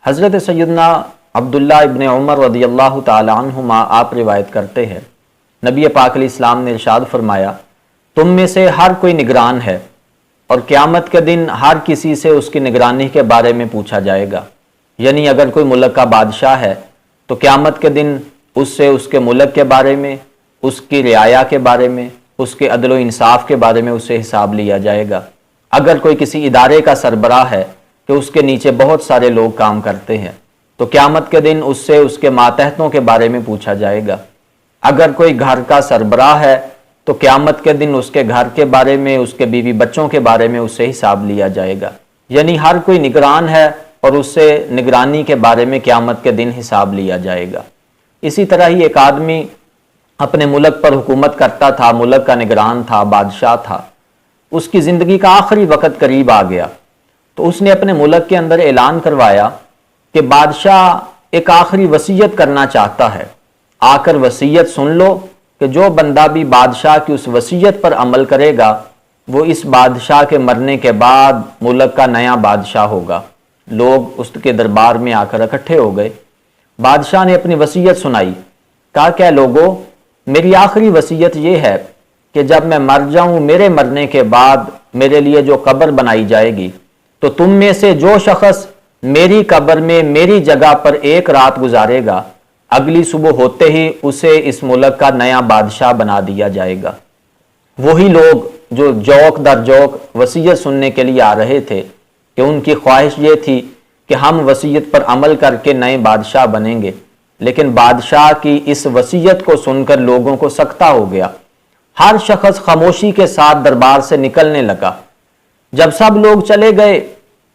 حضرت سیدنا عبداللہ ابن عمر رضی اللہ تعالی عنہما آپ روایت کرتے ہیں، نبی پاک علیہ السلام نے ارشاد فرمایا، تم میں سے ہر کوئی نگران ہے اور قیامت کے دن ہر کسی سے اس کی نگرانی کے بارے میں پوچھا جائے گا۔ یعنی اگر کوئی ملک کا بادشاہ ہے تو قیامت کے دن اس سے اس کے ملک کے بارے میں، اس کی رعایا کے بارے میں، اس کے عدل و انصاف کے بارے میں اس سے حساب لیا جائے گا۔ اگر کوئی کسی ادارے کا سربراہ ہے کہ اس کے نیچے بہت سارے لوگ کام کرتے ہیں تو قیامت کے دن اس سے اس کے ماتحتوں کے بارے میں پوچھا جائے گا۔ اگر کوئی گھر کا سربراہ ہے تو قیامت کے دن اس کے گھر کے بارے میں، اس کے بیوی بچوں کے بارے میں اس سے حساب لیا جائے گا۔ یعنی ہر کوئی نگران ہے اور اس سے نگرانی کے بارے میں قیامت کے دن حساب لیا جائے گا۔ اسی طرح ہی ایک آدمی اپنے ملک پر حکومت کرتا تھا، ملک کا نگران تھا، بادشاہ تھا۔ اس کی زندگی کا آخری وقت قریب آ گیا تو اس نے اپنے ملک کے اندر اعلان کروایا کہ بادشاہ ایک آخری وصیت کرنا چاہتا ہے، آ کر وصیت سن لو کہ جو بندہ بھی بادشاہ کی اس وصیت پر عمل کرے گا وہ اس بادشاہ کے مرنے کے بعد ملک کا نیا بادشاہ ہوگا۔ لوگ اس کے دربار میں آ کر اکٹھے ہو گئے۔ بادشاہ نے اپنی وصیت سنائی، کہا کہ لوگوں، میری آخری وصیت یہ ہے کہ جب میں مر جاؤں، میرے مرنے کے بعد میرے لیے جو قبر بنائی جائے گی تو تم میں سے جو شخص میری قبر میں میری جگہ پر ایک رات گزارے گا، اگلی صبح ہوتے ہی اسے اس ملک کا نیا بادشاہ بنا دیا جائے گا۔ وہی لوگ جو جوک در جوک وصیت سننے کے لیے آ رہے تھے کہ ان کی خواہش یہ تھی کہ ہم وصیت پر عمل کر کے نئے بادشاہ بنیں گے، لیکن بادشاہ کی اس وصیت کو سن کر لوگوں کو سکتہ ہو گیا۔ ہر شخص خاموشی کے ساتھ دربار سے نکلنے لگا۔ جب سب لوگ چلے گئے،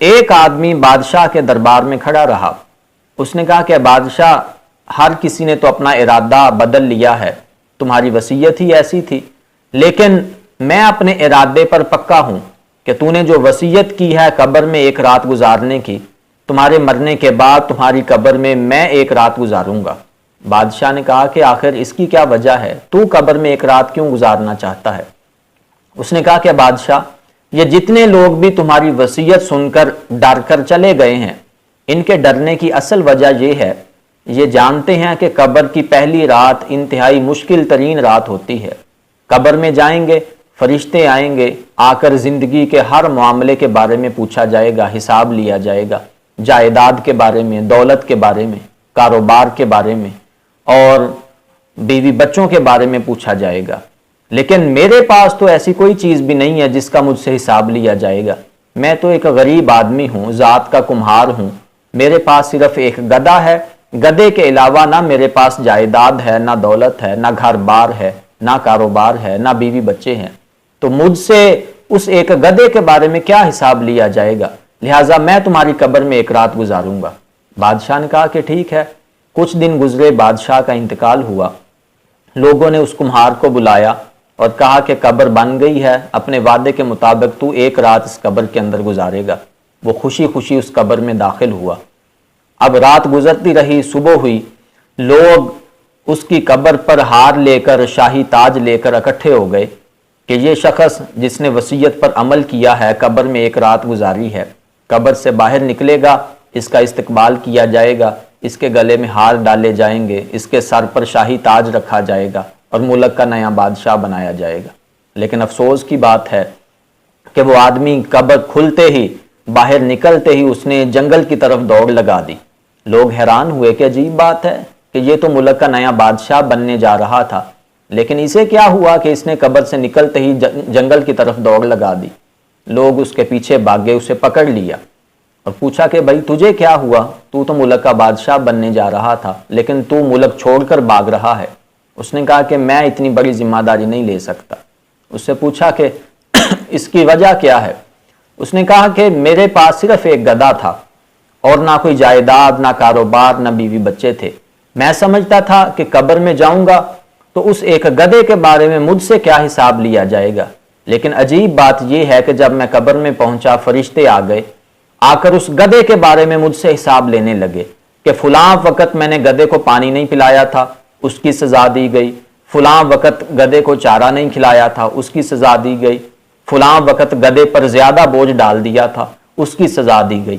ایک آدمی بادشاہ کے دربار میں کھڑا رہا۔ اس نے کہا کہ بادشاہ، ہر کسی نے تو اپنا ارادہ بدل لیا ہے، تمہاری وصیت ہی ایسی تھی، لیکن میں اپنے ارادے پر پکا ہوں کہ تو نے جو وصیت کی ہے قبر میں ایک رات گزارنے کی، تمہارے مرنے کے بعد تمہاری قبر میں میں ایک رات گزاروں گا۔ بادشاہ نے کہا کہ آخر اس کی کیا وجہ ہے، تو قبر میں ایک رات کیوں گزارنا چاہتا ہے؟ اس نے کہا کہ بادشاہ، یہ جتنے لوگ بھی تمہاری وصیت سن کر ڈر کر چلے گئے ہیں، ان کے ڈرنے کی اصل وجہ یہ ہے، یہ جانتے ہیں کہ قبر کی پہلی رات انتہائی مشکل ترین رات ہوتی ہے۔ قبر میں جائیں گے، فرشتے آئیں گے، آ کر زندگی کے ہر معاملے کے بارے میں پوچھا جائے گا، حساب لیا جائے گا، جائیداد کے بارے میں، دولت کے بارے میں، کاروبار کے بارے میں اور بیوی بچوں کے بارے میں پوچھا جائے گا۔ لیکن میرے پاس تو ایسی کوئی چیز بھی نہیں ہے جس کا مجھ سے حساب لیا جائے گا۔ میں تو ایک غریب آدمی ہوں، ذات کا کمہار ہوں، میرے پاس صرف ایک گدھا ہے، گدھے کے علاوہ نہ میرے پاس جائیداد ہے، نہ دولت ہے، نہ گھر بار ہے، نہ کاروبار ہے، نہ بیوی بچے ہیں، تو مجھ سے اس ایک گدھے کے بارے میں کیا حساب لیا جائے گا؟ لہٰذا میں تمہاری قبر میں ایک رات گزاروں گا۔ بادشاہ نے کہا کہ ٹھیک ہے۔ کچھ دن گزرے، بادشاہ کا انتقال ہوا۔ لوگوں نے اس کمہار کو بلایا اور کہا کہ قبر بن گئی ہے، اپنے وعدے کے مطابق تو ایک رات اس قبر کے اندر گزارے گا۔ وہ خوشی خوشی اس قبر میں داخل ہوا۔ اب رات گزرتی رہی، صبح ہوئی، لوگ اس کی قبر پر ہار لے کر، شاہی تاج لے کر اکٹھے ہو گئے کہ یہ شخص جس نے وصیت پر عمل کیا ہے، قبر میں ایک رات گزاری ہے، قبر سے باہر نکلے گا، اس کا استقبال کیا جائے گا، اس کے گلے میں ہار ڈالے جائیں گے، اس کے سر پر شاہی تاج رکھا جائے گا اور ملک کا نیا بادشاہ بنایا جائے گا۔ لیکن افسوس کی بات ہے کہ وہ آدمی قبر کھلتے ہی، باہر نکلتے ہی اس نے جنگل کی طرف دوڑ لگا دی۔ لوگ حیران ہوئے کہ عجیب بات ہے کہ یہ تو ملک کا نیا بادشاہ بننے جا رہا تھا، لیکن اسے کیا ہوا کہ اس نے قبر سے نکلتے ہی جنگل کی طرف دوڑ لگا دی۔ لوگ اس کے پیچھے بھاگے، اسے پکڑ لیا اور پوچھا کہ بھائی تجھے کیا ہوا؟ تو ملک کا بادشاہ بننے جا رہا تھا، لیکن تو ملک چھوڑ کر بھاگ رہا ہے۔ اس نے کہا کہ میں اتنی بڑی ذمہ داری نہیں لے سکتا۔ اس سے پوچھا کہ اس کی وجہ کیا ہے؟ اس نے کہا کہ میرے پاس صرف ایک گدھا تھا اور نہ کوئی جائیداد، نہ کاروبار، نہ بیوی بچے تھے۔ میں سمجھتا تھا کہ قبر میں جاؤں گا تو اس ایک گدھے کے بارے میں مجھ سے کیا حساب لیا جائے گا، لیکن عجیب بات یہ ہے کہ جب میں قبر میں پہنچا، فرشتے آ گئے، آ کر اس گدھے کے بارے میں مجھ سے حساب لینے لگے کہ فلاں وقت میں نے گدھے کو پانی نہیں پلایا تھا، اس کی سزا دی گئی، فلاں وقت گدھے کو چارہ نہیں کھلایا تھا، اس کی سزا دی گئی، فلاں وقت گدھے پر زیادہ بوجھ ڈال دیا تھا، اس کی سزا دی گئی۔